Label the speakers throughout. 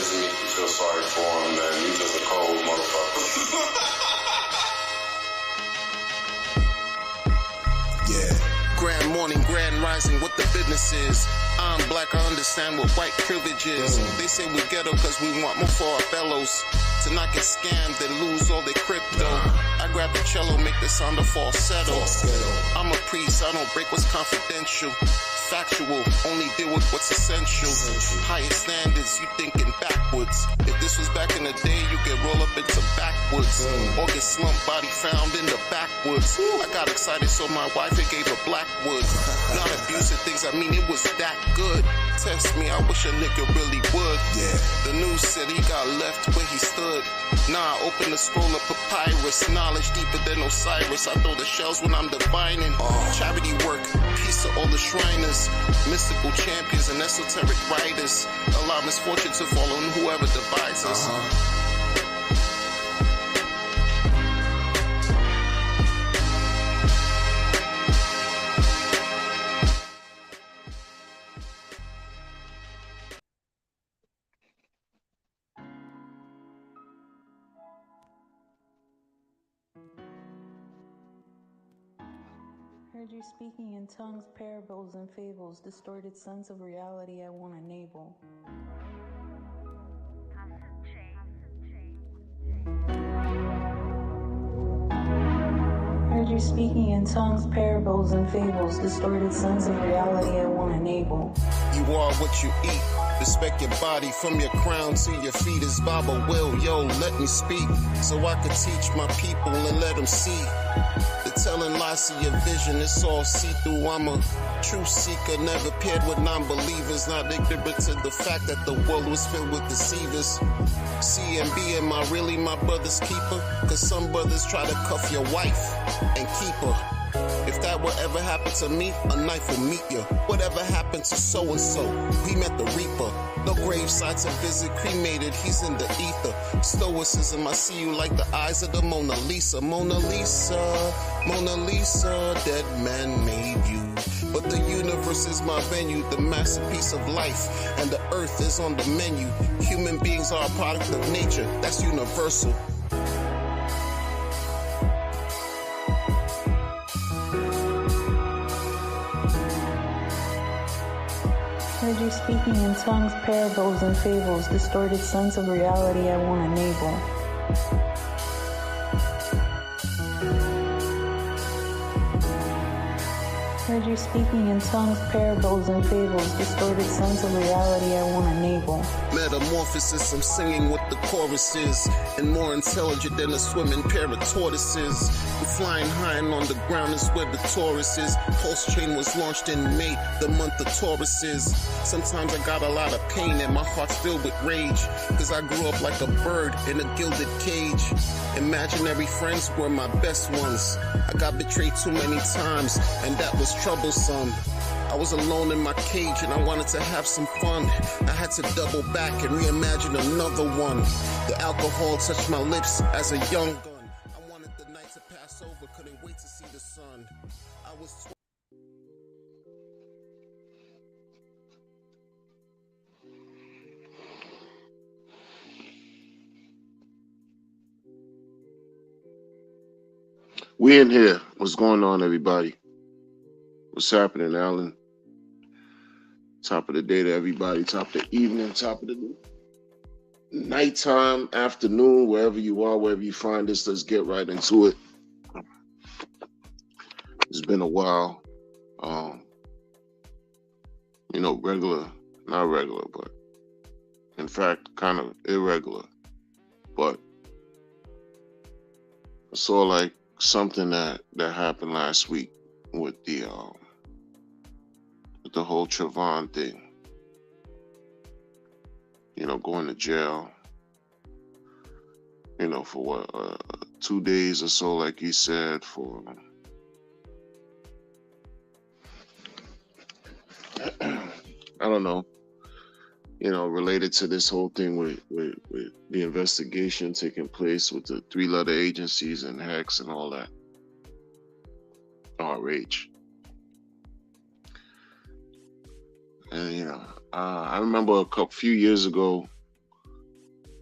Speaker 1: doesn't make you feel sorry for him, then he's just a cold motherfucker.
Speaker 2: Yeah. Grand morning, grand rising, what the business is. I'm black, I understand what white privilege is. They say we ghetto cause we want more for our fellows. To not get scammed and lose all their crypto. I grab the cello, make the sound of falsetto. I'm a priest, I don't break what's confidential. Factual, only deal with what's essential. Higher standards, you thinking backwards. If this was back in the day, you could roll up into backwoods. Or get slumped, body found in the backwoods. I got excited, so my wife it gave her Blackwood. Not abusive things, I mean it was that good. Test me, I wish a nigga really would. The news said he got left where he stood. Nah, open the scroll of papyrus. Knowledge deeper than Osiris. I throw the shells when I'm divining. Charity work, peace to all the Shriners. Mystical champions and esoteric writers. Allow misfortune to fall on whoever divides us.
Speaker 3: Heard you speaking in tongues, parables, and fables, distorted sense of reality I won't enable. Heard you speaking in tongues, parables, and fables, distorted sense of reality I won't enable.
Speaker 2: You are what you eat. Respect your body from your crown to your feet as Baba will. Yo, let me speak so I can teach my people and let them see. The telling lies to your vision, it's all see-through. I'm a true seeker, never paired with non-believers. Not ignorant to the fact that the world was filled with deceivers. C and B, am I really my brother's keeper? Cause some brothers try to cuff your wife and keep her. If that would ever happen to me, a knife will meet you. Whatever happened to so-and-so? We met the Reaper. No graveside to visit, cremated, he's in the ether. Stoicism, I see you like the eyes of the Mona Lisa. Mona Lisa, Mona Lisa, dead man made you. But the universe is my venue, the masterpiece of life. And the earth is on the menu. Human beings are a product of nature, that's universal.
Speaker 3: Heard you speaking in tongues, parables, and fables, distorted sense of reality I won't enable. Heard you speaking in tongues, parables, and fables, distorted sense of reality I won't enable.
Speaker 2: Metamorphosis, I'm singing what the chorus is, and more intelligent than a swimming pair of tortoises. I'm flying high and on the ground is where the Taurus is. Pulse chain was launched in May, the month of Taurus is. Sometimes I got a lot of pain and my heart's filled with rage, cause I grew up like a bird in a gilded cage. Imaginary friends were my best ones. I got betrayed too many times, and that was troublesome. I was alone in my cage and I wanted to have some fun. I had to double back and reimagine another one. The alcohol touched my lips as a young gun. I wanted the night to pass over, couldn't wait to see the sun. I was
Speaker 4: We in here. What's going on, everybody? What's happening, Alan? Top of the day to everybody. Top of the evening. Top of the nighttime, afternoon, wherever you are, wherever you find this. Let's get right into it. It's been a while. Regular, not regular, but in fact, kind of irregular. But I saw like something that happened last week with the whole Trevon thing. Going to jail. For what 2 days or so, like he said, for I don't know. Related to this whole thing with the investigation taking place with the 3-letter agencies and hacks and all that. RH. And I remember few years ago,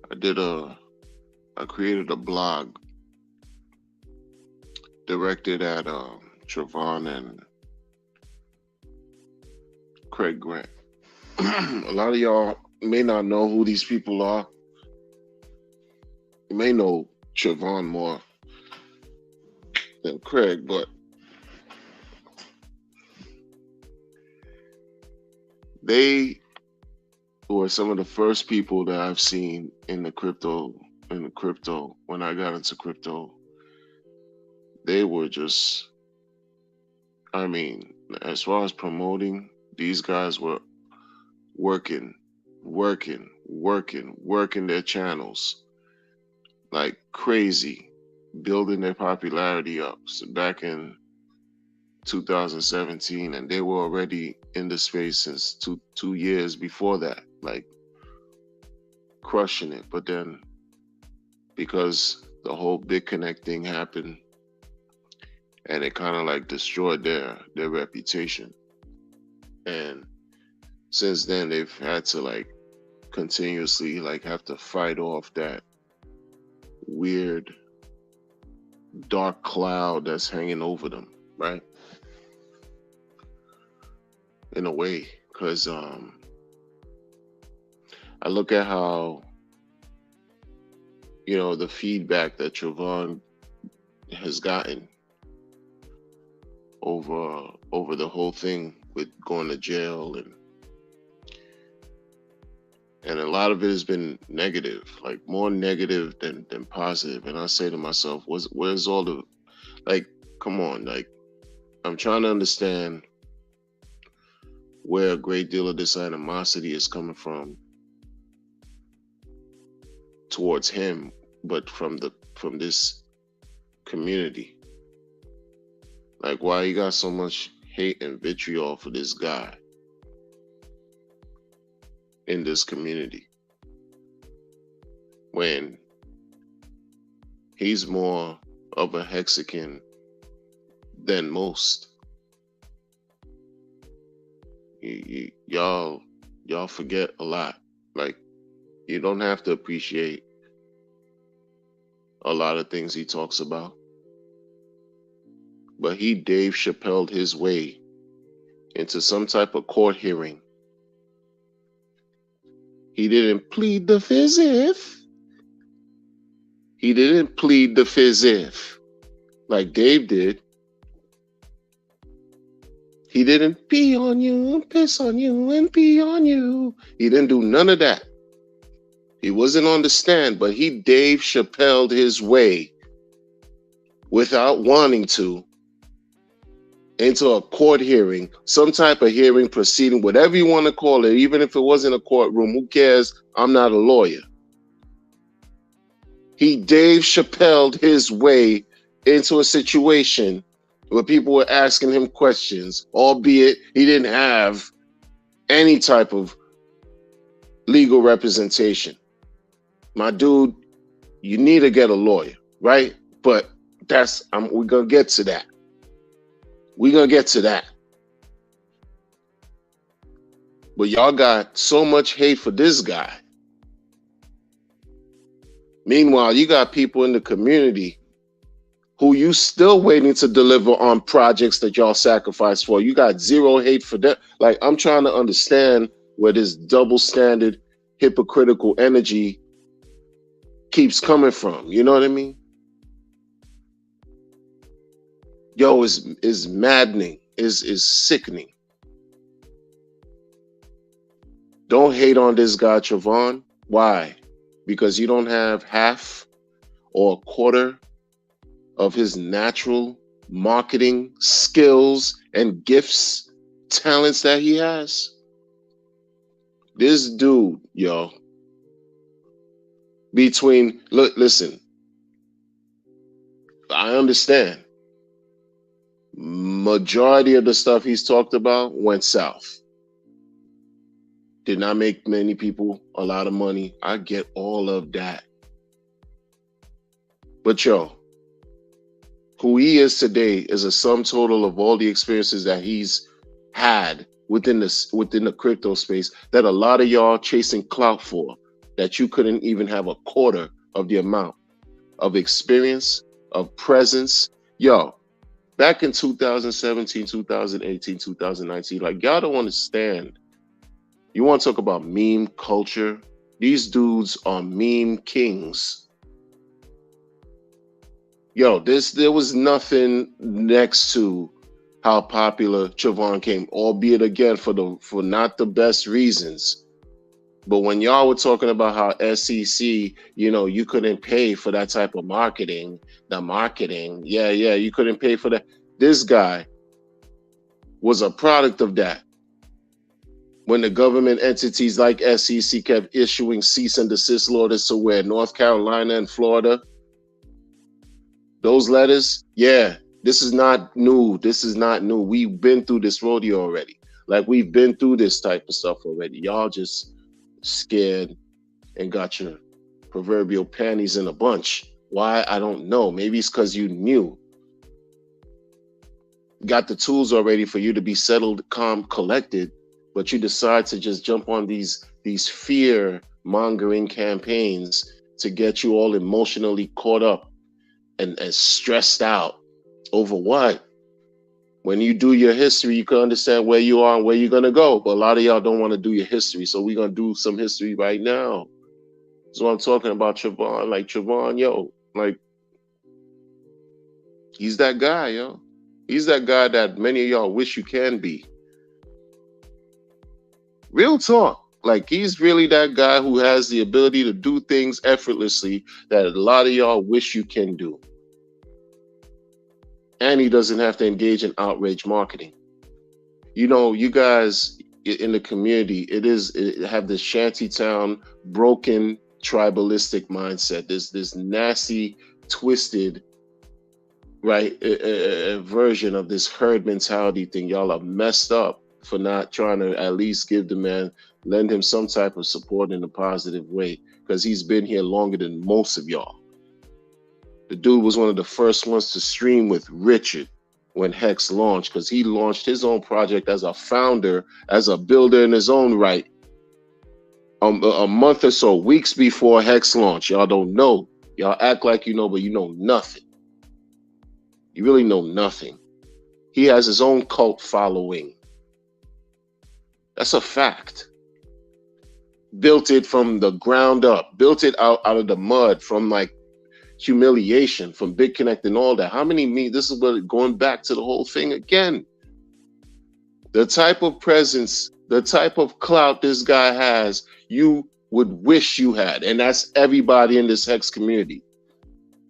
Speaker 4: I created a blog directed at Trevon and Craig Grant. A lot of y'all may not know who these people are. You may know Trevon more than Craig, but they were some of the first people that I've seen in the crypto when I got into crypto. They were just, I mean, as far as promoting, these guys were working their channels like crazy, building their popularity up. So back in 2017, and they were already in the space since two years before that, like crushing it. But then because the whole BitConnect thing happened, and it kind of like destroyed their reputation, and since then they've had to like continuously like have to fight off that weird dark cloud that's hanging over them, right? In a way, because I look at how, you know, the feedback that Trevon has gotten over the whole thing with going to jail, and a lot of it has been negative, like more negative than positive. And I say to myself, where's all the, like, come on, like, I'm trying to understand where a great deal of this animosity is coming from towards him, but from this community. Like, why you got so much hate and vitriol for this guy in this community when he's more of a Mexican than most? Y'all forget a lot. Like, you don't have to appreciate a lot of things he talks about, but he Dave Chappelled his way into some type of court hearing. He didn't plead the fifth. He didn't plead the fifth like Dave did. He didn't pee on you and piss on you and pee on you. He didn't do none of that. He wasn't on the stand, but he Dave Chappelled his way without wanting to into a court hearing, some type of hearing proceeding, whatever you want to call it, even if it wasn't a courtroom, who cares? I'm not a lawyer. He Dave Chappelled his way into a situation where people were asking him questions, albeit he didn't have any type of legal representation. My dude, you need to get a lawyer, right? But we're going to get to that. We're going to get to that. But y'all got so much hate for this guy. Meanwhile, you got people in the community who you still waiting to deliver on projects that y'all sacrificed for. You got zero hate for them. Like, I'm trying to understand where this double standard, hypocritical energy keeps coming from. You know what I mean? Yo, is maddening, is sickening. Don't hate on this guy, Trevon. Why? Because you don't have half or a quarter of his natural marketing skills and gifts, talents that he has. This dude, yo, listen, I understand. Majority of the stuff he's talked about went south. Did not make many people a lot of money. I get all of that. But yo, who he is today is a sum total of all the experiences that he's had within the crypto space that a lot of y'all chasing clout for. that you couldn't even have a quarter of the amount of experience, of presence. Yo, back in 2017, 2018, 2019, like y'all don't understand. You want to talk about meme culture? These dudes are meme kings. Yo, there was nothing next to how popular Trevon came, albeit again for not the best reasons. But when y'all were talking about how SEC, you couldn't pay for that type of marketing, you couldn't pay for that. This guy was a product of that. When the government entities like SEC kept issuing cease and desist orders to where North Carolina and Florida, those letters, this is not new. We've been through this rodeo already. Like, we've been through this type of stuff already. Y'all just scared and got your proverbial panties in a bunch. Why? I don't know. Maybe it's because you knew. Got the tools already for you to be settled, calm, collected, but you decide to just jump on these fear-mongering campaigns to get you all emotionally caught up and stressed out over what? When you do your history, you can understand where you are and where you're going to go. But a lot of y'all don't want to do your history, so we're going to do some history right now. That's what I'm talking about, Trevon. Like, Trevon, yo, like, he's that guy, yo. He's that guy that many of y'all wish you can be. Real talk. Like, he's really that guy who has the ability to do things effortlessly that a lot of y'all wish you can do. And he doesn't have to engage in outrage marketing. You guys in the community, it have this shantytown, broken, tribalistic mindset. This nasty, twisted, right, a version of this herd mentality thing. Y'all are messed up for not trying to at least give the man, lend him some type of support in a positive way, because he's been here longer than most of y'all. The dude was one of the first ones to stream with Richard when Hex launched, because he launched his own project as a founder, as a builder in his own right, a month or so, weeks before Hex launched. Y'all don't know. Y'all act like you know, but you know nothing. You really know nothing. He has his own cult following. That's a fact. Built it from the ground up. Built it out of the mud, from like humiliation, from Big Connect and all that. How many this is what, going back to the whole thing again. The type of presence, the type of clout this guy has, you would wish you had. And that's everybody in this Hex community.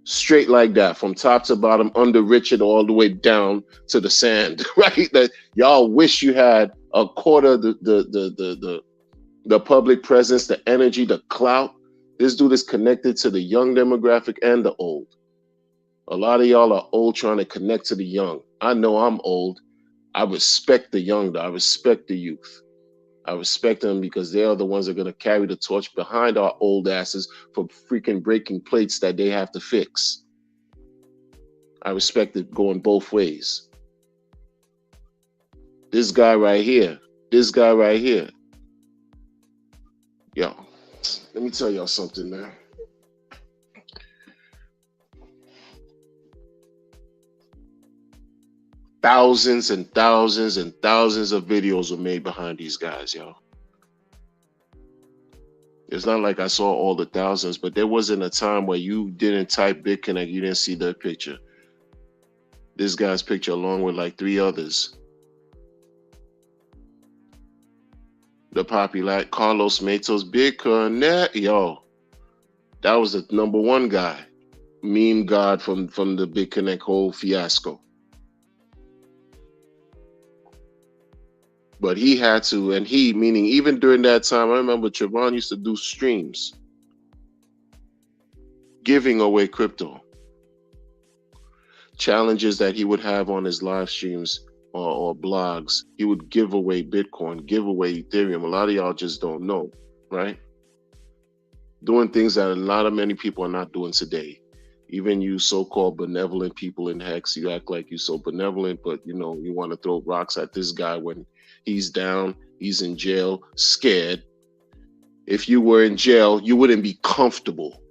Speaker 4: Straight like that, from top to bottom, under Richard all the way down to the sand, right? That y'all wish you had a quarter of the public presence, the energy, the clout. This dude is connected to the young demographic and the old. A lot of y'all are old trying to connect to the young. I know I'm old. I respect the young, though. I respect the youth. I respect them because they are the ones that are going to carry the torch behind our old asses for freaking breaking plates that they have to fix. I respect it going both ways. This guy right here. Yo, let me tell y'all something, man. Thousands and thousands and thousands of videos were made behind these guys, yo. It's not like I saw all the thousands, but there wasn't a time where you didn't type Big Connect, you didn't see their picture. This guy's picture along with like 3 others. The popular Carlos Matos, Big Connect, yo. That was the #1 guy. Meme god from the Big Connect whole fiasco. But he had to, and he, meaning even during that time, I remember Trevon used to do streams giving away crypto. Challenges that he would have on his live streams or blogs. He would give away Bitcoin, give away Ethereum. A lot of y'all just don't know, right? Doing things that many people are not doing today. Even you so-called benevolent people in Hex, you act like you're so benevolent, but you want to throw rocks at this guy when he's down, he's in jail, scared. if you were in jail, you wouldn't be comfortable.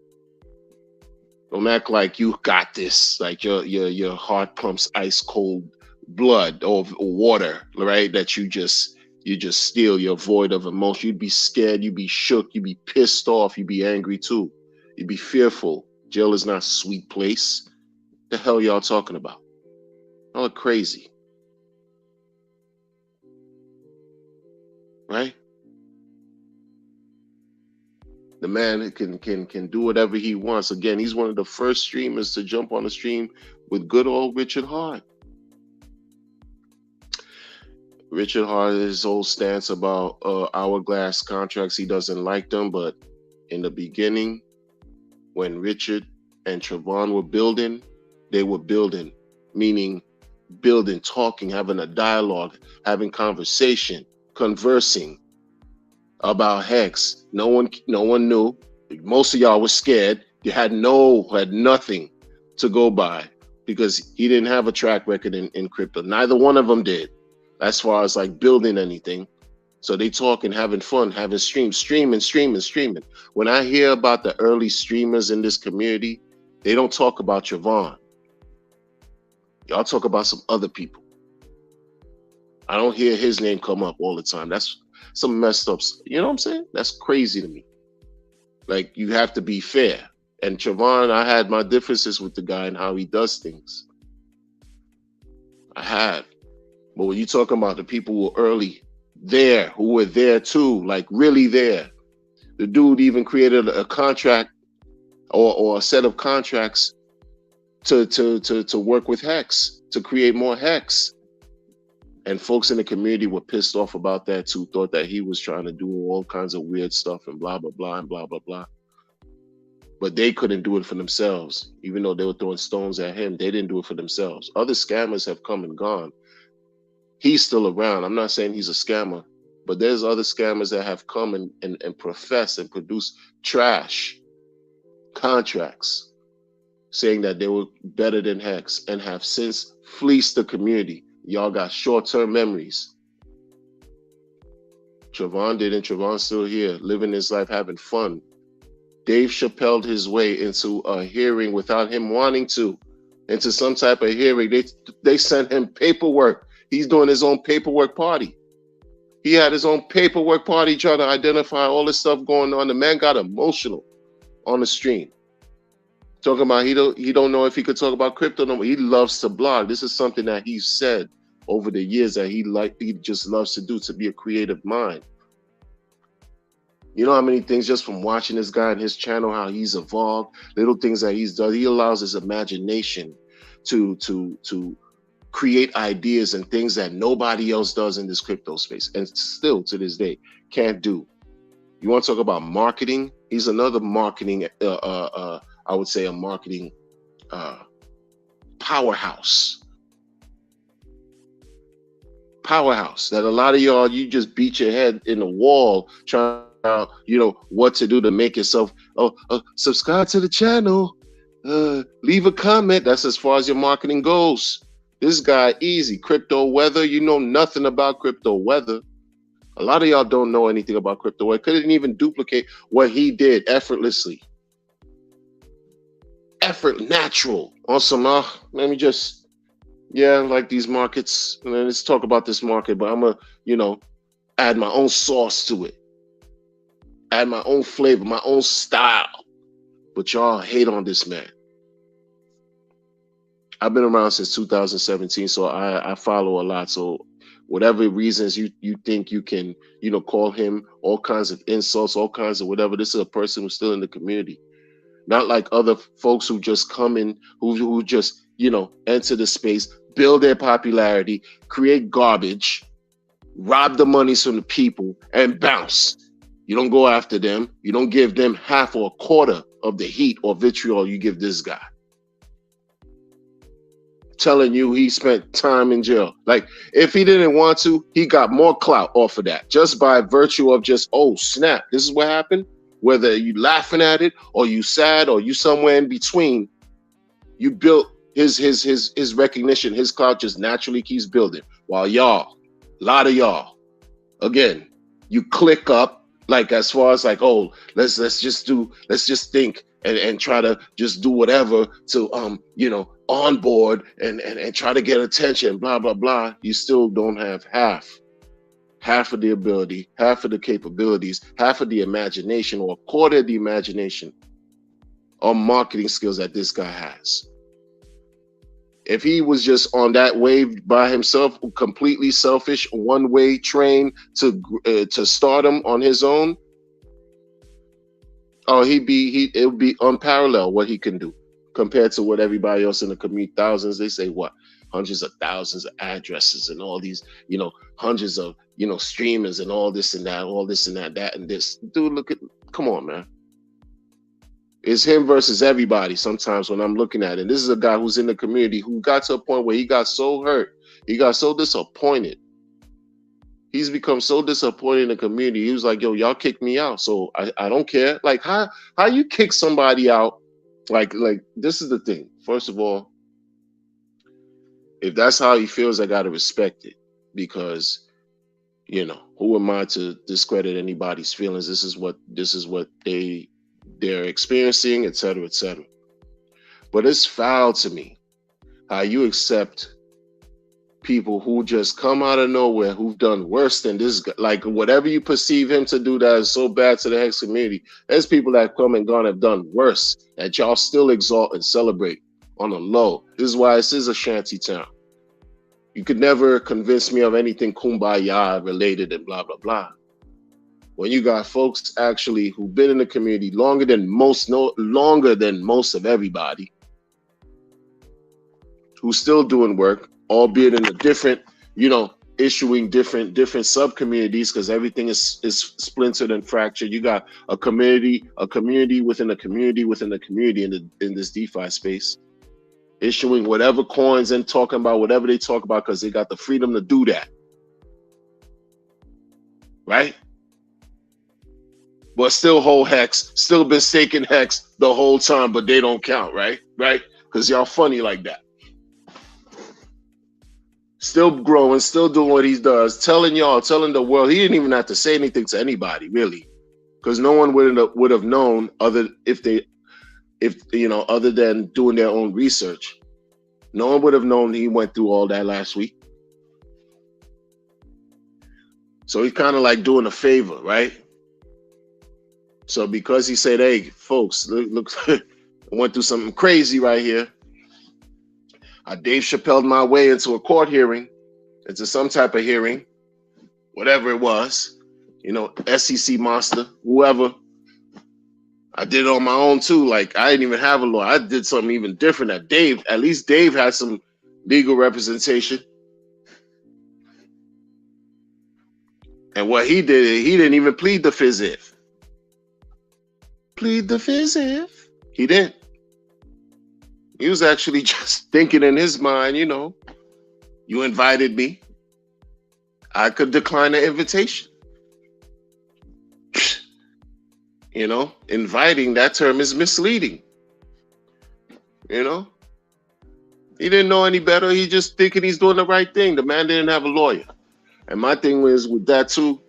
Speaker 4: Don't act like you got this, like your heart pumps ice cold blood or water, right? That you just steal. You're void of emotion. You'd be scared. You'd be shook. You'd be pissed off. You'd be angry too. You'd be fearful. Jail is not a sweet place. The hell y'all talking about? Y'all crazy, right? The man can do whatever he wants. Again, he's one of the first streamers to jump on the stream with good old Richard Hart. Richard Hart, his old stance about hourglass contracts, he doesn't like them. But in the beginning, when Richard and Trevon were building, they were building, meaning building, talking, having a dialogue, having conversation, conversing about Hex. No one knew. Most of y'all were scared. You had nothing to go by because he didn't have a track record in crypto. Neither one of them did, as far as like building anything. So they talking, having fun, having streaming. When I hear about the early streamers in this community, they don't talk about Trevon. Y'all talk about some other people. I don't hear his name come up all the time. That's some messed up, you know what I'm saying? That's crazy to me. Like, you have to be fair. And Trevon, I had my differences with the guy and how he does things. I had. But when you talking about the people who were early there, who were there too, like really there, the dude even created a contract or a set of contracts to work with Hex, to create more Hex. And folks in the community were pissed off about that too, thought that he was trying to do all kinds of weird stuff and blah, blah, blah, and blah, blah, blah. But they couldn't do it for themselves. Even though they were throwing stones at him, they didn't do it for themselves. Other scammers have come and gone. He's still around. I'm not saying he's a scammer, but there's other scammers that have come and profess and produce trash contracts saying that they were better than Hex and have since fleeced the community. Y'all got short-term memories. Trevon didn't. Trevon's still here, living his life, having fun. Dave Chappelle'd his way into a hearing without him wanting to, into some type of hearing. They sent him paperwork. He's doing his own paperwork party. He had his own paperwork party trying to identify all this stuff going on. The man got emotional on the stream. Talking about he don't know if he could talk about crypto no more. He loves to blog. This is something that he's said over the years that he just loves to do, to be a creative mind. You know how many things just from watching this guy and his channel, how he's evolved, little things that he's done. He allows his imagination to create ideas and things that nobody else does in this crypto space, and still to this day can't do. You want to talk about marketing? He's another marketing, I would say a marketing powerhouse. That a lot of y'all, you just beat your head in the wall trying to, what to do to make yourself, subscribe to the channel, leave a comment. That's as far as your marketing goes. This guy, easy. Crypto weather, you know nothing about crypto weather. A lot of y'all don't know anything about crypto weather. Couldn't even duplicate what he did effortlessly. Natural. Awesome. Let me just, like these markets. Let's talk about this market, but I'm gonna, add my own sauce to it. Add my own flavor, my own style. But y'all hate on this man. I've been around since 2017, so I follow a lot. So whatever reasons you think you can, call him all kinds of insults, all kinds of whatever. This is a person who's still in the community. Not like other folks who just come in, who just, enter the space, build their popularity, create garbage, rob the monies from the people, and bounce. You don't go after them. You don't give them half or a quarter of the heat or vitriol you give this guy. Telling you he spent time in jail. Like, if he didn't want to, he got more clout off of that, just by virtue of just, oh, snap, this is what happened. Whether you laughing at it or you sad or you somewhere in between, you built his recognition, his clout just naturally keeps building. While y'all, a lot of y'all, again, you click up, Like as far as like, oh, let's just think and try to just do whatever to onboard and try to get attention, blah blah blah. You still don't have half of the ability, half of the capabilities, half of the imagination, or a quarter of the imagination or marketing skills that this guy has. If he was just on that wave by himself, completely selfish, one-way train to stardom on his own, oh, it would be unparalleled what he can do compared to what everybody else in the community. Thousands, they say what, hundreds of thousands of addresses and all these, hundreds of streamers and all this and that, that and this. Dude, come on, man. It's him versus everybody sometimes when I'm looking at it. This is a guy who's in the community who got to a point where he got so hurt. He got so disappointed. He's become so disappointed in the community. He was like, yo, y'all kicked me out, so I don't care. Like, how you kick somebody out? Like this is the thing. First of all, if that's how he feels, I got to respect it, because, who am I to discredit anybody's feelings? This is what they're experiencing, etc., etc. But it's foul to me how you accept people who just come out of nowhere, who've done worse than this guy. Like, whatever you perceive him to do that is so bad to the Hex community, there's people that come and gone have done worse that y'all still exalt and celebrate on the low. This is why this is a shanty town. You could never convince me of anything kumbaya related and blah blah blah. When you got folks actually who've been in the community longer than most of everybody, who's still doing work, albeit in a different, issuing different sub communities, because everything is splintered and fractured. You got a community within a community within a community in this DeFi space, issuing whatever coins and talking about whatever they talk about because they got the freedom to do that, right? But still hold Hex, still been staking Hex the whole time, but they don't count, right? Right? Because y'all funny like that. Still growing, still doing what he does, telling the world. He didn't even have to say anything to anybody, really, because no one would have known other than doing their own research. No one would have known he went through all that last week. So he's kind of like doing a favor, right? So because he said, hey, folks, look, I went through something crazy right here. I Dave Chappelle'd my way into a court hearing, into some type of hearing, whatever it was, SEC monster, whoever. I did it on my own too. Like, I didn't even have a lawyer. I did something even different. At least Dave had some legal representation. And what he did, he didn't even plead the fizz if. Plead the fizz if. He didn't. He was actually just thinking in his mind, you invited me. I could decline the invitation. Inviting, that term is misleading. He didn't know any better. He just thinking he's doing the right thing. The man didn't have a lawyer. And my thing was with that too,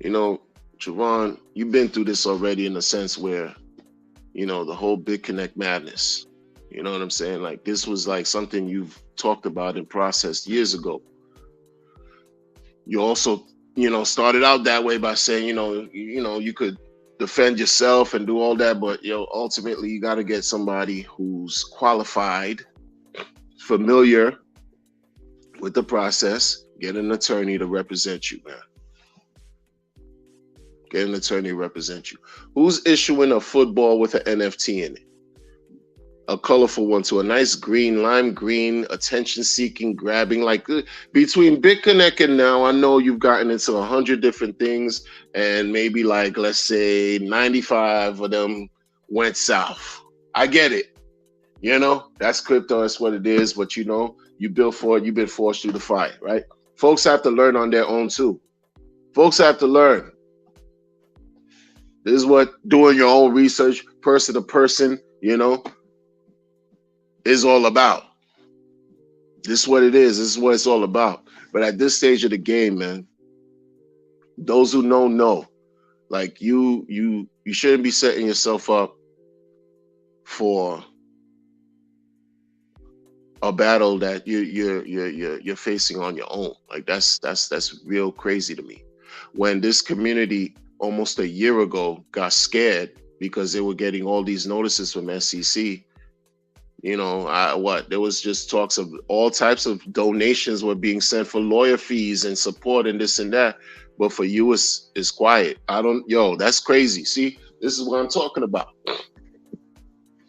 Speaker 4: Trevon, you've been through this already in a sense where, the whole Big Connect madness, you know what I'm saying? Like, this was like something you've talked about and processed years ago. You also, started out that way by saying, you could defend yourself and do all that, but ultimately you got to get somebody who's qualified, familiar with the process, get an attorney to represent you, man. Get an attorney to represent you. Who's issuing a football with an NFT in it? A colorful one too, a nice green, lime green, attention-seeking, grabbing. Like, between BitConnect and now, I know you've gotten into 100 different things, and maybe like, let's say 95 of them went south. I get it. That's crypto, that's what it is, but you built for it, you've been forced through the fire, right? Folks have to learn on their own too. Folks have to learn. This is what doing your own research, person to person, is all about. This is what it is. This is what it's all about. But at this stage of the game, man, Those who know. Like you shouldn't be setting yourself up for a battle that you're facing on your own. Like that's real crazy to me. When this community almost a year ago got scared because they were getting all these notices from SEC, you know, there was just talks of all types of donations were being sent for lawyer fees and support and this and that. But for you, it's quiet. That's crazy. See, this is what I'm talking about.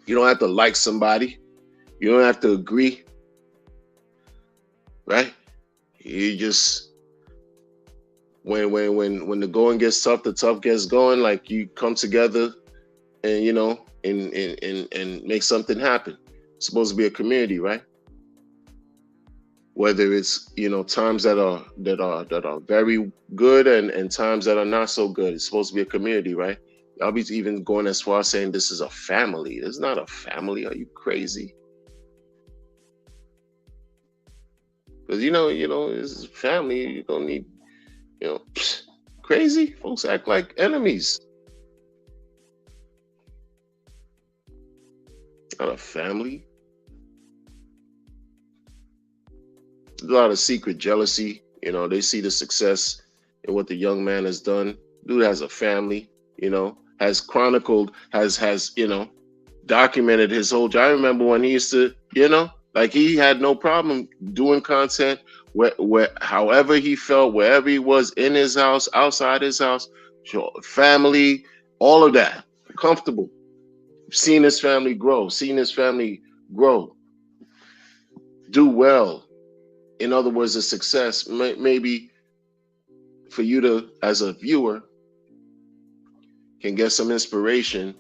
Speaker 4: You don't have to like somebody. You don't have to agree, right? You just when the going gets tough, the tough gets going. Like you come together, and you know, and make something happen. It's supposed to be a community, right? Whether it's times that are very good and times that are not so good. It's supposed to be a community, right? I'll be even going as far as saying this is a family. It's not a family. Are you crazy? Because it's family. You don't need crazy folks act like enemies. Not a family. There's a lot of secret jealousy. They see the success in what the young man has done. Dude has a family. Has chronicled, has documented his whole job. I remember when he used to, like he had no problem doing content where however he felt, wherever he was, in his house, outside his house, family, all of that, comfortable. Seeing his family grow, do well. In other words, a success. Maybe for you to, as a viewer, can get some inspiration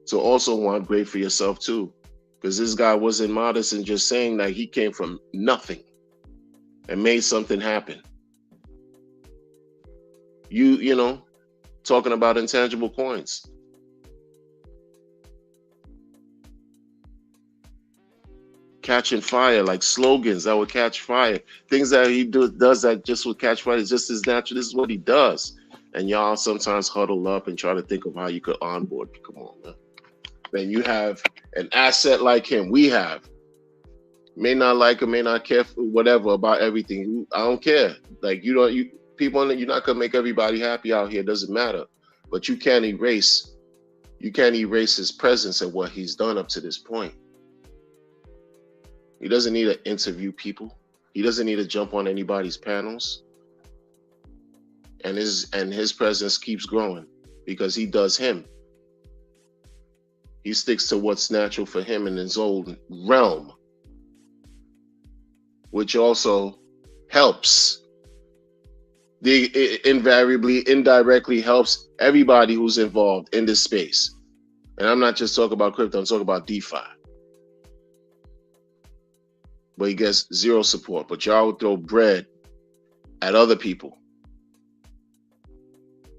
Speaker 4: to also want great for yourself too. Because this guy wasn't modest in just saying that he came from nothing and made something happen. Talking about intangible coins. Catching fire, like slogans that would catch fire. Things that he does that just would catch fire. It's just his natural. This is what he does. And y'all sometimes huddle up and try to think of how you could onboard. Come on, man. Man, you have an asset like him. We have. May not like him, may not care for whatever about everything. I don't care. Like people, you're not gonna make everybody happy out here. It doesn't matter. But you can't erase his presence and what he's done up to this point. He doesn't need to interview people. He doesn't need to jump on anybody's panels. And his presence keeps growing because he does him. He sticks to what's natural for him in his own realm, which also helps. Indirectly helps everybody who's involved in this space. And I'm not just talking about crypto, I'm talking about DeFi. But he gets zero support. But y'all would throw bread at other people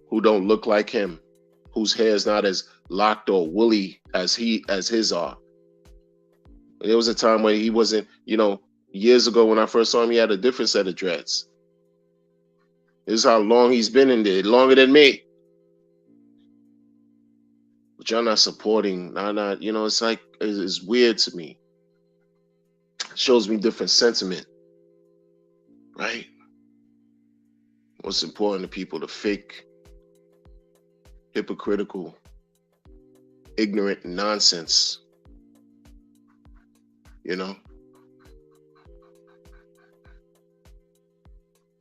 Speaker 4: who don't look like him, whose hair is not as locked or woolly as his are. There was a time when he wasn't, years ago when I first saw him, he had a different set of dreads. This is how long he's been in there, longer than me. But y'all not supporting, it's like, it's weird to me. It shows me different sentiment, right? What's important to people, the fake, hypocritical, ignorant nonsense,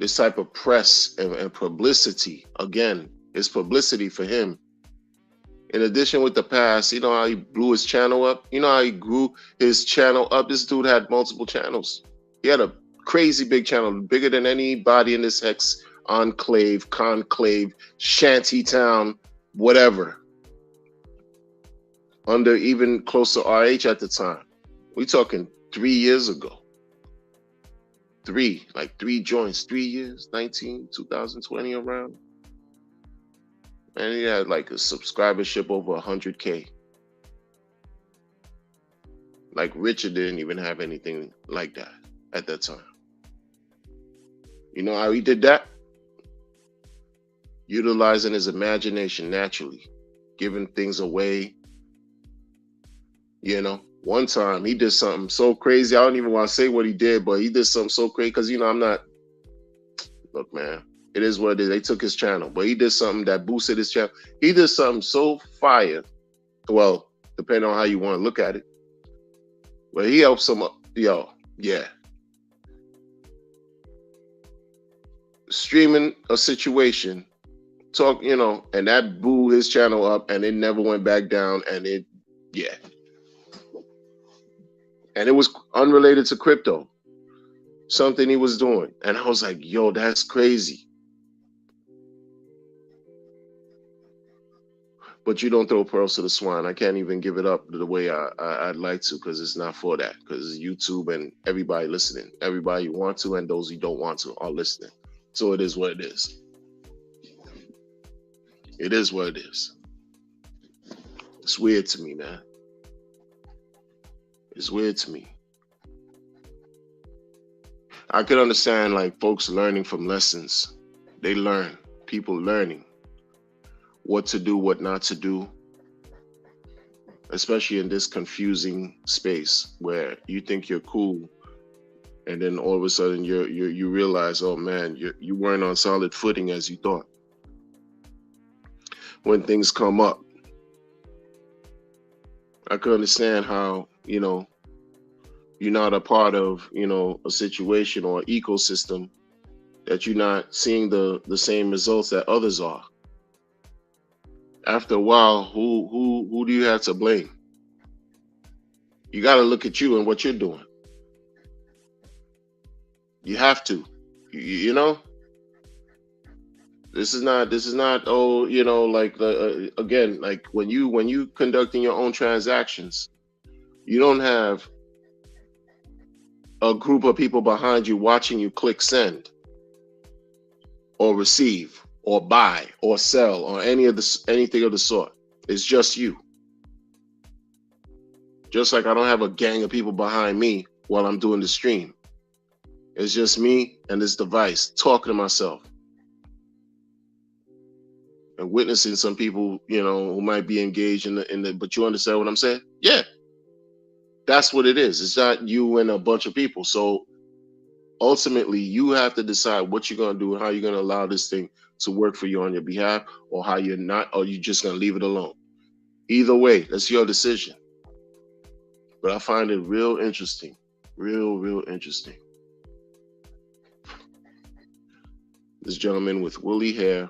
Speaker 4: This type of press and publicity, again, is publicity for him. In addition with the past, how he blew his channel up? How he grew his channel up? This dude had multiple channels. He had a crazy big channel, bigger than anybody in this hex enclave, conclave, shanty town, whatever. Under even close to RH at the time. We talking 3 years ago. Three joints, 3 years, 2020 around. And he had like a subscribership over 100K. Like Richard didn't even have anything like that at that time. You know how he did that? utilizing his imagination naturally, giving things away. You know, one time he did something so crazy. I don't even want to say what he did, but he did something so crazy because, you know, I'm not, look, man, it is what it is. They took his channel, but he did something that boosted his channel. He did something so fire. Well, depending on how you want to look at it. But he helped some, yo, yeah. Streaming a situation, talk, you know, and that blew his channel up and it never went back down. And it, yeah. And it was unrelated to crypto, something he was doing. And I was like, yo, that's crazy. But you don't throw pearls to the swine. I can't even give it up the way I'd like to, because it's not for that. Because YouTube and everybody listening, everybody who want to and those who don't want to are listening. So it is what it is. It is what it is. It's weird to me, man. It's weird to me. I could understand like folks learning from lessons. They learn, people learning what to do, what not to do, especially in this confusing space where you think you're cool, and then all of a sudden you realize, oh man, you weren't on solid footing as you thought. When things come up, I could understand how, you know, you're not a part of, you know, a situation or ecosystem that you're not seeing the same results that others are. After a while, who do you have to blame? You got to look at you and what you're doing. You have to, you know. This is not. Oh, you know, like again, like when you conducting your own transactions, you don't have a group of people behind you watching you click send or receive or buy or sell or anything of the sort. It's just you. Just like I don't have a gang of people behind me while I'm doing the stream. It's just me and this device talking to myself and witnessing some people, you know, who might be engaged in the, but you understand what I'm saying? Yeah. That's what it is. It's not you and a bunch of people. So ultimately, you have to decide what you're going to do and how you're going to allow this thing to work for you on your behalf, or how you're not, or you're just going to leave it alone. Either way, that's your decision. But I find it real interesting. Real interesting. This gentleman with woolly hair,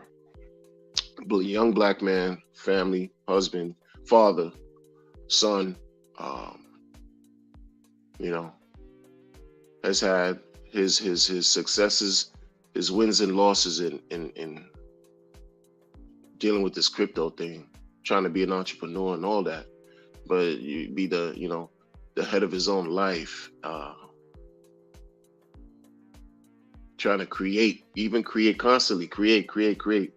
Speaker 4: young black man, family, husband, father, son, you know, has had his successes, his wins and losses in dealing with this crypto thing, trying to be an entrepreneur and all that, but you be the, you know, the head of his own life, trying to constantly create.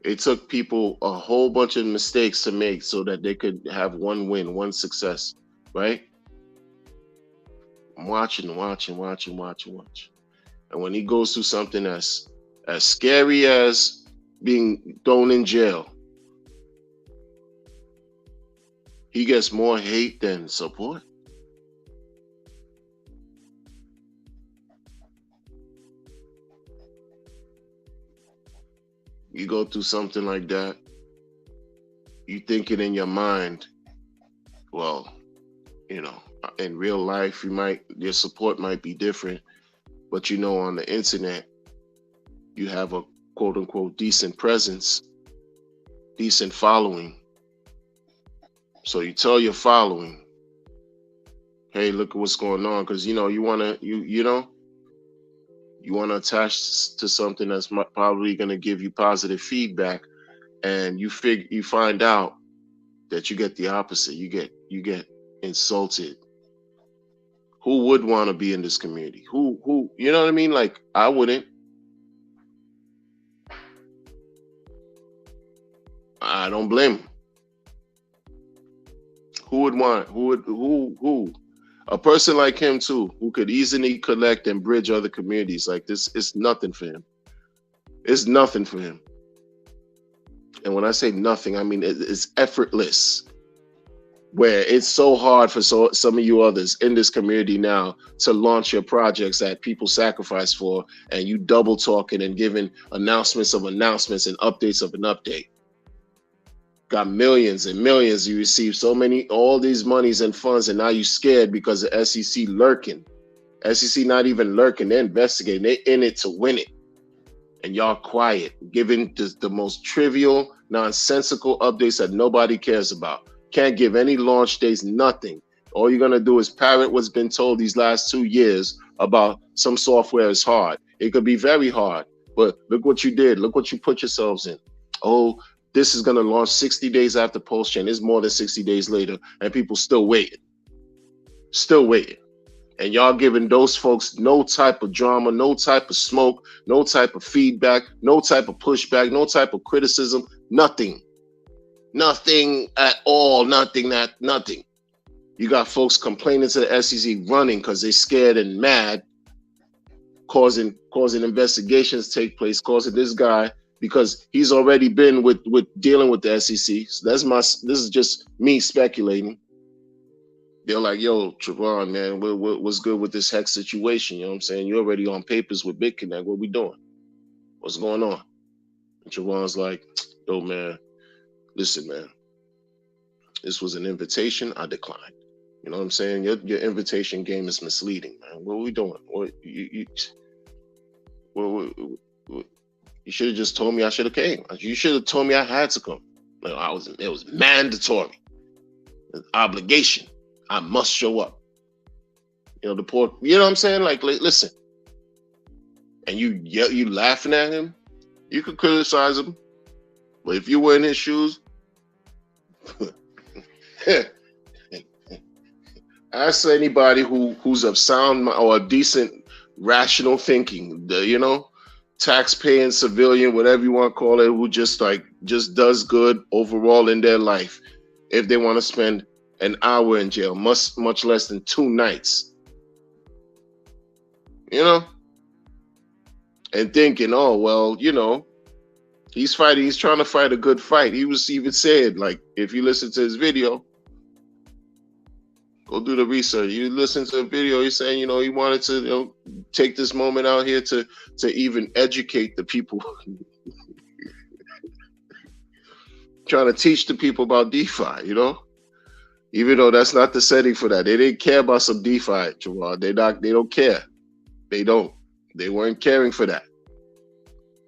Speaker 4: It took people a whole bunch of mistakes to make so that they could have one win, one success, right? I'm watching. And when he goes through something as scary as being thrown in jail, he gets more hate than support. You go through something like that, you think it in your mind, well, you know, in real life, your support might be different, but you know, on the internet, you have a quote unquote decent presence, decent following. So you tell your following, hey, look at what's going on, because you know you want to attach to something that's probably going to give you positive feedback, and you find out that you get the opposite. You get insulted. Who would want to be in this community? Who, you know what I mean? Like, I wouldn't. I don't blame him. Who? A person like him too, who could easily collect and bridge other communities like this, it's nothing for him. It's nothing for him. And when I say nothing, I mean it's effortless. Where it's so hard for some of you others in this community now to launch your projects that people sacrifice for, and you double talking and giving announcements of announcements and updates of an update. Got millions and millions. You receive so many, all these monies and funds, and now you scared because the SEC lurking. SEC not even lurking, they're investigating. They're in it to win it. And y'all quiet, giving the most trivial, nonsensical updates that nobody cares about. Can't give any launch dates, nothing. All you're going to do is parrot what's been told these last 2 years about some software is hard. It could be very hard, but look what you did. Look what you put yourselves in. Oh, this is going to launch 60 days after post-chain. It's more than 60 days later, and people still waiting. Still waiting. And y'all giving those folks no type of drama, no type of smoke, no type of feedback, no type of pushback, no type of criticism, nothing. Nothing at all, nothing. You got folks complaining to the SEC, running because they're scared and mad, causing investigations to take place, causing this guy, because he's already been with dealing with the SEC. So this is just me speculating. They're like, yo, Trevon, man, what's good with this hex situation? You know what I'm saying? You're already on papers with BitConnect. What we doing? What's going on? And Trevon's like, yo, man, listen, man, this was an invitation. I declined. You know what I'm saying? Your invitation game is misleading, man. What are we doing? You should have just told me I should have came. You should have told me I had to come. It was mandatory. An obligation. I must show up. You know, the poor, you know what I'm saying? Like listen. And you laughing at him, you could criticize him. But if you were in his shoes, ask anybody who's of sound or decent, rational thinking, tax-paying civilian, whatever you want to call it, who just does good overall in their life, if they want to spend an hour in jail, much less than 2 nights, and thinking, oh well, he's trying to fight a good fight. He was even said, like, if you listen to his video, go do the research. You listen to the video, he's saying, he wanted to take this moment out here to even educate the people. Trying to teach the people about DeFi, even though that's not the setting for that. They didn't care about some DeFi, Trevon. They don't care. They weren't caring for that.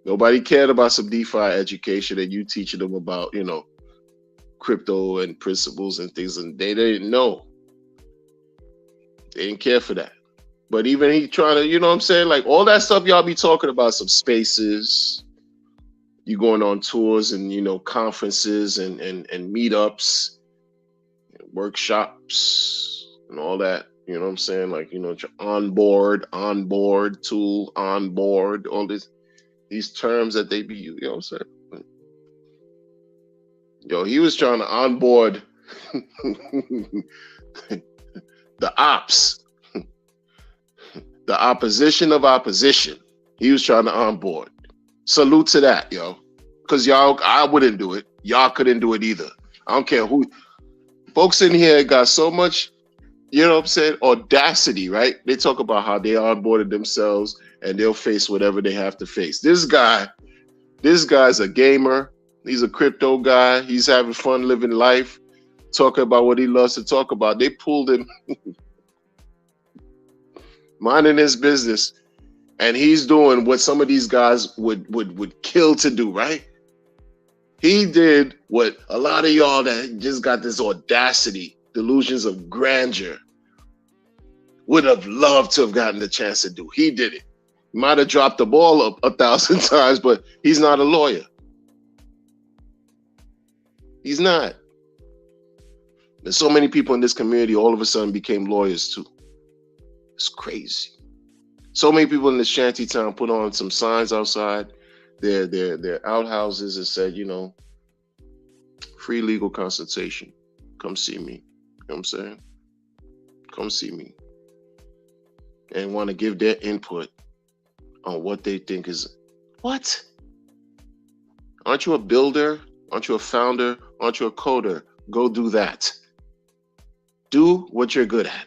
Speaker 4: Nobody cared about some DeFi education and you teaching them about, crypto and principles and things, and they didn't know. They didn't care for that. But even he trying to, like all that stuff y'all be talking about, some spaces, you going on tours and, conferences and workshops and all that, like, onboard tool, onboard, all these terms that they be, he was trying to onboard the ops, the opposition of opposition. He was trying to onboard. Salute to that, because I wouldn't do it. Y'all couldn't do it either. I don't care who. Folks in here got so much, audacity, right? They talk about how they onboarded themselves and they'll face whatever they have to face. This guy's a gamer. He's a crypto guy. He's having fun living life, talking about what he loves to talk about. They pulled him minding his business, and he's doing what some of these guys would kill to do, right? He did what a lot of y'all that just got this audacity, delusions of grandeur, would have loved to have gotten the chance to do. He did it. He might have dropped the ball up 1,000 times, but he's not a lawyer. He's not. There's so many people in this community all of a sudden became lawyers too. It's crazy. So many people in this shanty town put on some signs outside their outhouses and said, free legal consultation. Come see me. You know what I'm saying? Come see me. And want to give their input on what they think is, what? Aren't you a builder? Aren't you a founder? Aren't you a coder? Go do that. Do what you're good at.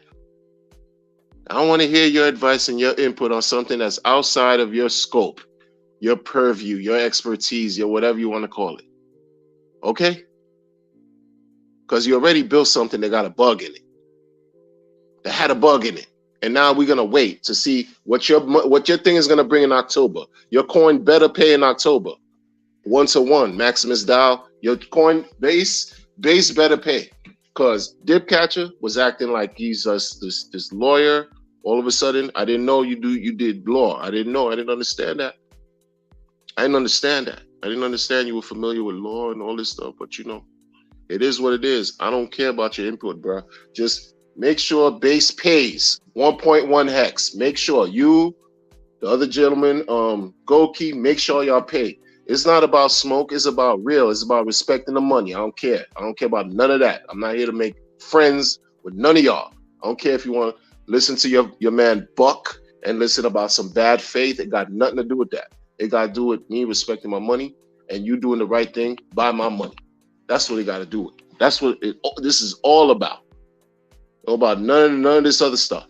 Speaker 4: I don't want to hear your advice and your input on something that's outside of your scope, your purview, your expertise, your whatever you want to call it. Okay? Because you already built something that got a bug in it. That had a bug in it. And now we're going to wait to see what your thing is going to bring in October. Your coin better pay in October. 1-to-1, Maximus Dow. Your coin base better pay. Because Dipcatcher was acting like he's this lawyer. All of a sudden, I didn't know you did law. I didn't know. I didn't understand that. I didn't understand that. I didn't understand you were familiar with law and all this stuff. But you know, it is what it is. I don't care about your input, bro. Just make sure base pays 1.1 hex. Make sure you, the other gentleman, Goki, make sure y'all pay. It's not about smoke. It's about real. It's about respecting the money. I don't care. I don't care about none of that. I'm not here to make friends with none of y'all. I don't care if you want to listen to your man Buck and listen about some bad faith. It got nothing to do with that. It got to do with me respecting my money and you doing the right thing by my money. That's what it got to do with. That's what this is all about. All about none of this other stuff.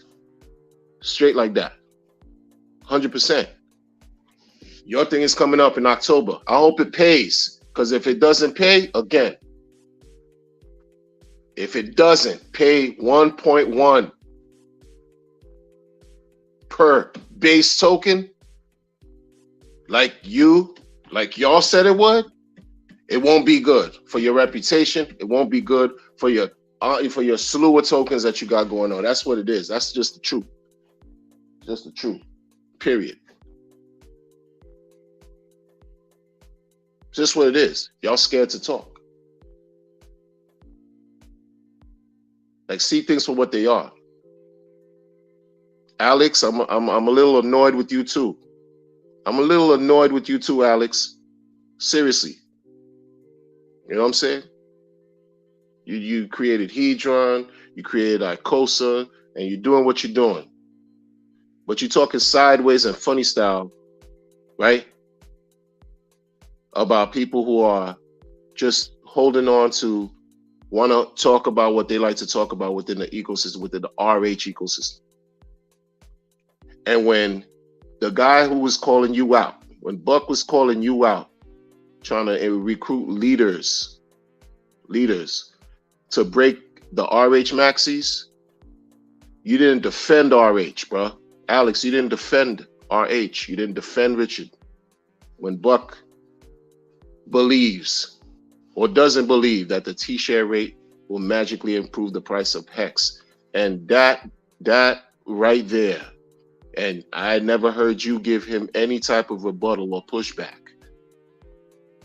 Speaker 4: Straight like that. 100%. Your thing is coming up in October. I hope it pays. Because if it doesn't pay, again, if it doesn't pay 1.1 per base token, like y'all said it would, it won't be good for your reputation. It won't be good for your slew of tokens that you got going on. That's what it is. That's just the truth. Just the truth. Period. Just what it is. Y'all scared to talk. Like, see things for what they are. Alex, I'm a little annoyed with you too. I'm a little annoyed with you too, Alex. Seriously. You know what I'm saying? You created Hedron, you created Icosa, and you're doing what you're doing. But you're talking sideways and funny style, right? About people who are just holding on to, want to talk about what they like to talk about within the ecosystem, within the RH ecosystem. And when the guy who was calling you out, when Buck was calling you out, trying to recruit leaders to break the RH maxis, you didn't defend RH, bro. Alex, you didn't defend RH. You didn't defend Richard. When Buck believes or doesn't believe that the T-share rate will magically improve the price of Hex. And that right there, and I never heard you give him any type of rebuttal or pushback.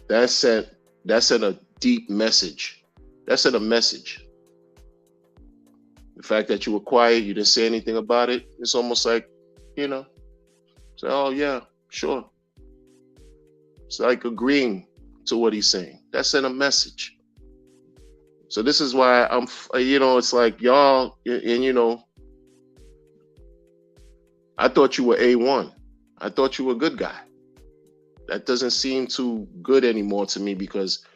Speaker 4: That sent a deep message. That sent a message. The fact that you were quiet, you didn't say anything about it, it's almost like, you know, say, oh yeah, sure. It's like agreeing to what he's saying. That sent a message. So this is why I'm, it's like y'all, and you know, I thought you were A1. I thought you were a good guy. That doesn't seem too good anymore to me, because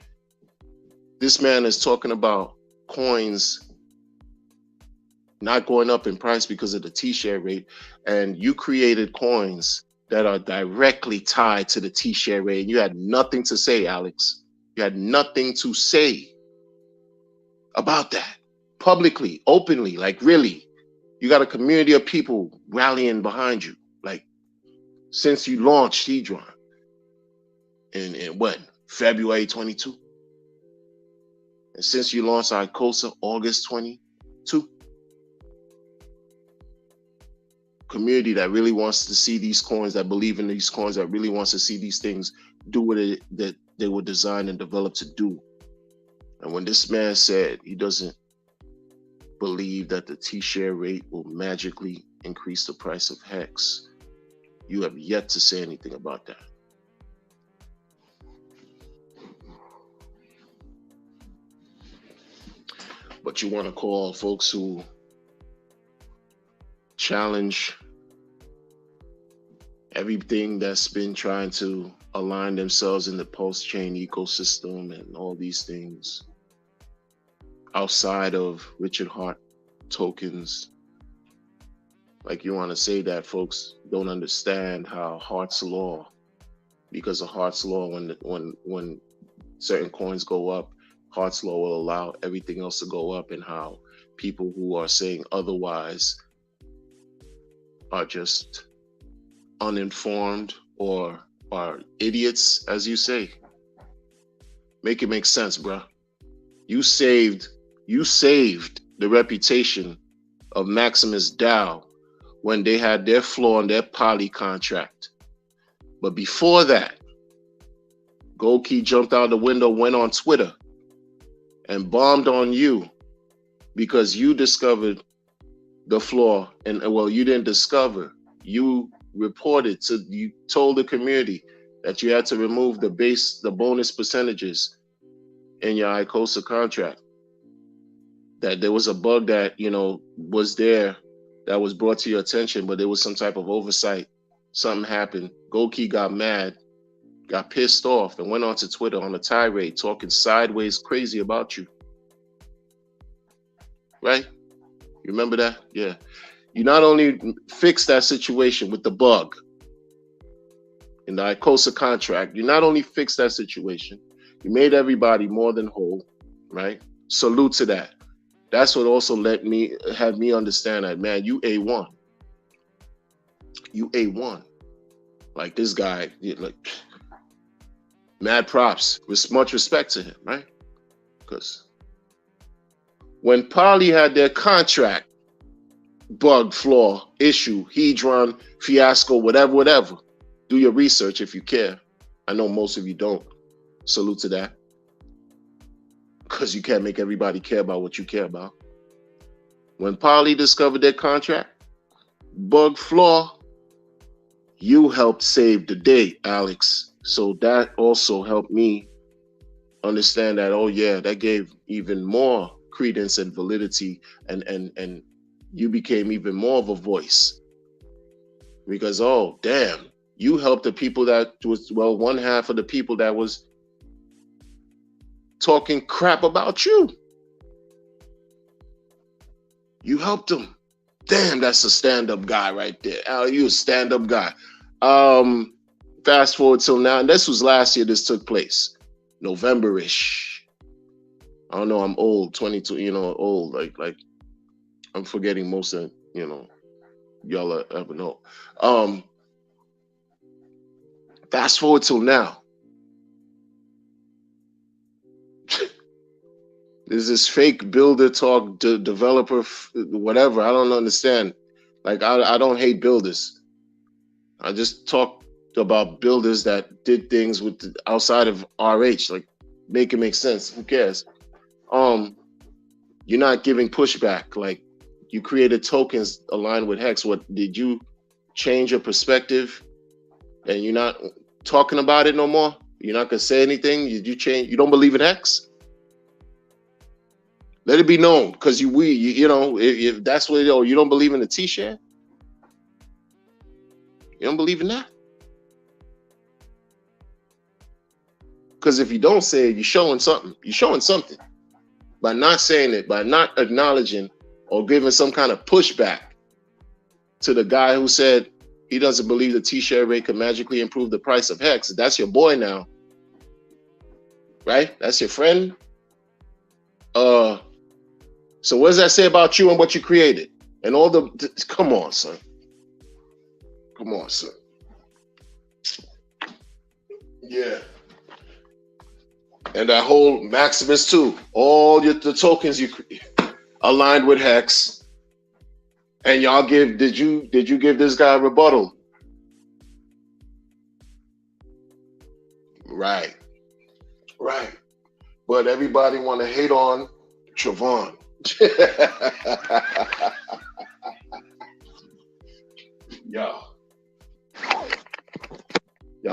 Speaker 4: this man is talking about coins not going up in price because of the T-share rate, and you created coins that are directly tied to the T-share rate, and you had nothing to say, Alex. You had nothing to say about that publicly, openly. Like, really, you got a community of people rallying behind you. Like, since you launched Hedron in when? February 22? And since you launched Icosa, August 22? Community that really wants to see these coins, that believe in these coins, that really wants to see these things do what that they were designed and developed to do. And when this man said he doesn't believe that the T-share rate will magically increase the price of Hex, you have yet to say anything about that. But you want to call folks who challenge everything that's been trying to align themselves in the post-chain ecosystem and all these things outside of Richard Hart tokens. Like, you want to say that folks don't understand how Hart's law, because of Hart's law, when certain coins go up, Hart's law will allow everything else to go up, and how people who are saying otherwise are just uninformed or are idiots, as you say. Make it make sense, bruh. You saved the reputation of Maximus DAO when they had their flaw in their poly contract. But before that, Gold Key jumped out the window, went on Twitter, and bombed on you because you discovered the flaw. And well, you didn't discover. You you told the community that you had to remove the bonus percentages in your ICOSA contract. That there was a bug that, was there, that was brought to your attention, but there was some type of oversight. Something happened. Gold Key got mad, got pissed off, and went onto Twitter on a tirade talking sideways crazy about you. Right? You remember that? Yeah. You not only fixed that situation with the bug in the ICOSA contract, you not only fixed that situation, you made everybody more than whole, right? Salute to that. That's what also had me understand that, man, you A1. You A1. Like, this guy, like, mad props, with much respect to him, right? Because when Poly had their contract bug, flaw, issue, hedron, fiasco, whatever, do your research if you care. I know most of you don't. Salute to that. Because you can't make everybody care about what you care about. When Poly discovered their contract, bug, flaw, you helped save the day, Alex. So that also helped me understand that, oh yeah, that gave even more credence and validity, and you became even more of a voice. Because, oh damn, you helped the people that was, well, one half of the people that was talking crap about you. You helped them. Damn, that's a stand-up guy right there. Al, you a stand-up guy. Fast forward till now, and this was last year this took place. November-ish. I don't know, I'm old, 22, old. Like I'm forgetting most of, y'all ever know. Fast forward till now. There's this fake builder talk, developer, whatever. I don't understand. Like, I don't hate builders. I just talk about builders that did things with outside of RH. Like, make it make sense. Who cares? You're not giving pushback. Like, you created tokens aligned with Hex. What did you change your perspective? And you're not talking about it no more? You're not gonna say anything? Did you change? You don't believe in Hex? Let it be known, because if that's what you don't believe in the T-share, you don't believe in that. Because if you don't say it, you're showing something. You're showing something by not saying it, by not acknowledging or giving some kind of pushback to the guy who said he doesn't believe the T-share rate can magically improve the price of Hex. That's your boy now, right? That's your friend. So what does that say about you and what you created? And all come on, son. Come on, son. Yeah. And that whole Maximus too. All the tokens you aligned with Hex. And y'all did you give this guy a rebuttal? Right. Right. But everybody want to hate on Trevon. Y'all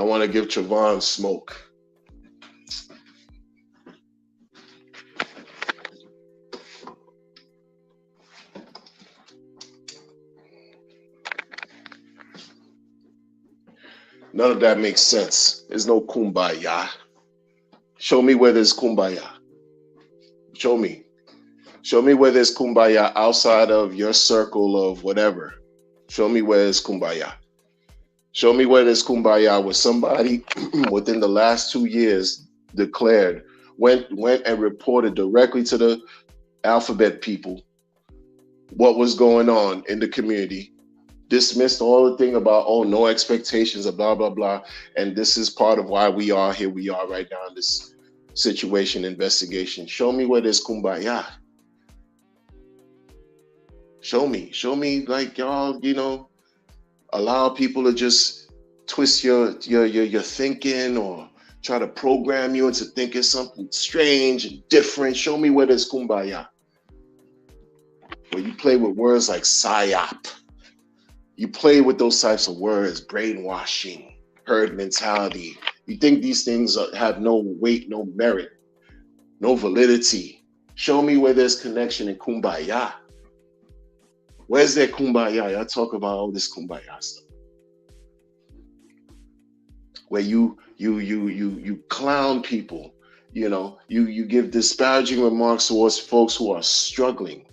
Speaker 4: want to give Trevon smoke. None of that makes sense. There's no kumbaya. Show me where there's kumbaya. Show me. Show me where there's kumbaya outside of your circle of whatever. Show me where there's kumbaya. Show me where there's kumbaya where somebody within the last 2 years declared, went and reported directly to the alphabet people what was going on in the community, dismissed all the thing about, oh, no expectations of blah, blah, blah. And this is part of why we are here. We are right now in this situation investigation. Show me where there's kumbaya. Show me like y'all, allow people to just twist your thinking or try to program you into thinking something strange and different. Show me where there's kumbaya. Where you play with words like psyop. You play with those types of words, brainwashing, herd mentality. You think these things have no weight, no merit, no validity. Show me where there's connection in kumbaya. Where's that kumbaya? Y'all talk about all this kumbaya stuff. Where you clown people, you give disparaging remarks towards folks who are struggling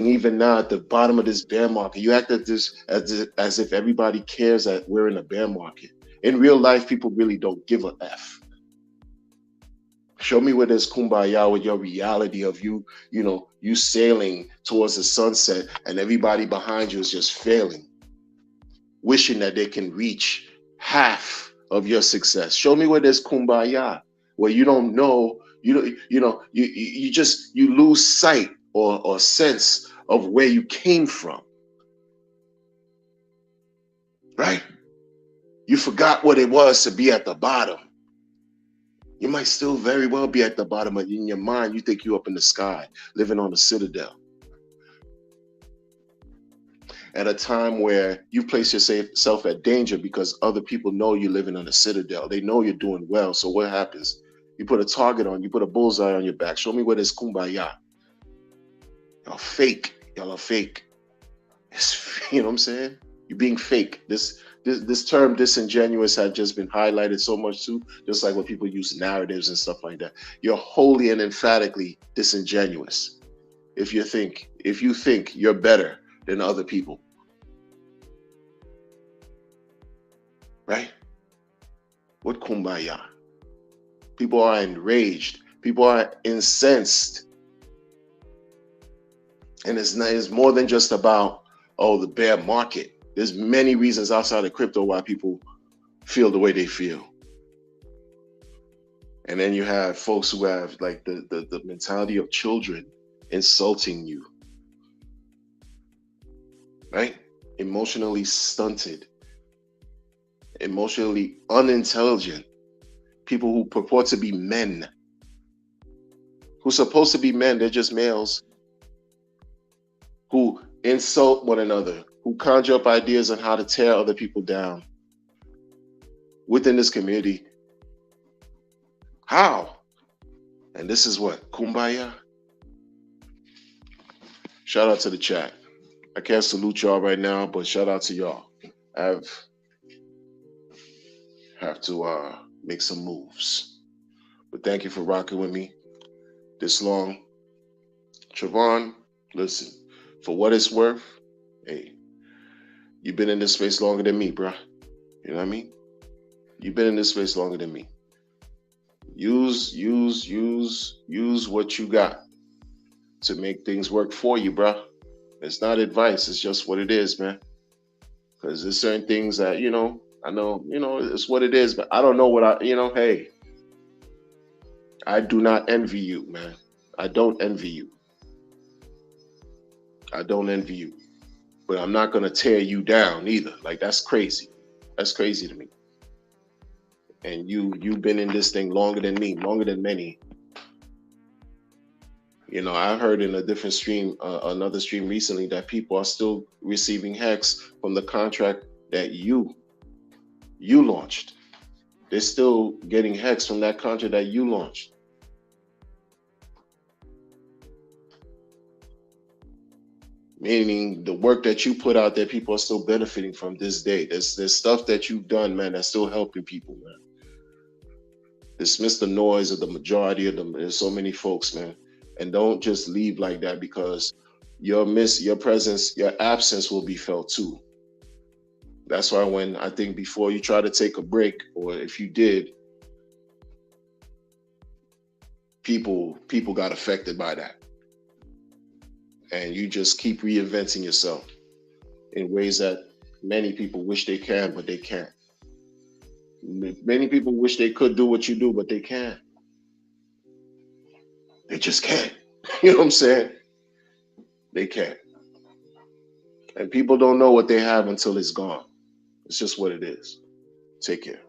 Speaker 4: even now at the bottom of this bear market. You act at this as if everybody cares that we're in a bear market. In real life, people really don't give a F. Show me where there's kumbaya with your reality of you sailing towards the sunset and everybody behind you is just failing, wishing that they can reach half of your success. Show me where there's kumbaya, where you don't know, you lose sight or sense of where you came from. Right? You forgot what it was to be at the bottom. You might still very well be at the bottom, but in your mind, you think you're up in the sky, living on the citadel. At a time where you place yourself at danger because other people know you're living on a citadel. They know you're doing well. So what happens? You put a target on, you put a bullseye on your back. Show me where there's kumbaya. Y'all fake. Y'all are fake. You know what I'm saying? You're being fake. This term disingenuous had just been highlighted so much too, just like when people use narratives and stuff like that. You're wholly and emphatically disingenuous if you think you're better than other people. Right? What kumbaya? People are enraged. People are incensed. And it's more than just about, the bear market. There's many reasons outside of crypto why people feel the way they feel. And then you have folks who have like the mentality of children insulting you. Right? Emotionally stunted. Emotionally unintelligent. People who purport to be men. Who's supposed to be men, they're just males. Who insult one another, who conjure up ideas on how to tear other people down within this community. How? And this is what? Kumbaya? Shout out to the chat. I can't salute y'all right now, but shout out to y'all. I have to make some moves. But thank you for rocking with me this long. Trevon, listen, for what it's worth, hey, you've been in this space longer than me, bruh. You know what I mean? You've been in this space longer than me. Use what you got to make things work for you, bruh. It's not advice. It's just what it is, man. Because there's certain things that, I know, it's what it is, but I don't know what hey, I do not envy you, man. I don't envy you. I don't envy you. But I'm not going to tear you down either. Like, that's crazy. That's crazy to me. And you've been in this thing longer than me, longer than many. I heard in a different stream, another stream recently, that people are still receiving hex from the contract that you launched. They're still getting hex from that contract that you launched. Meaning the work that you put out there, people are still benefiting from this day. There's stuff that you've done, man, that's still helping people, man. Dismiss the noise of the majority of them. There's so many folks, man. And don't just leave like that, because your presence, your absence will be felt too. That's why when I think before you try to take a break, or if you did, people got affected by that. And you just keep reinventing yourself in ways that many people wish they can, but they can't. Many people wish they could do what you do, but they can't. They just can't. You know what I'm saying? They can't. And people don't know what they have until it's gone. It's just what it is. Take care.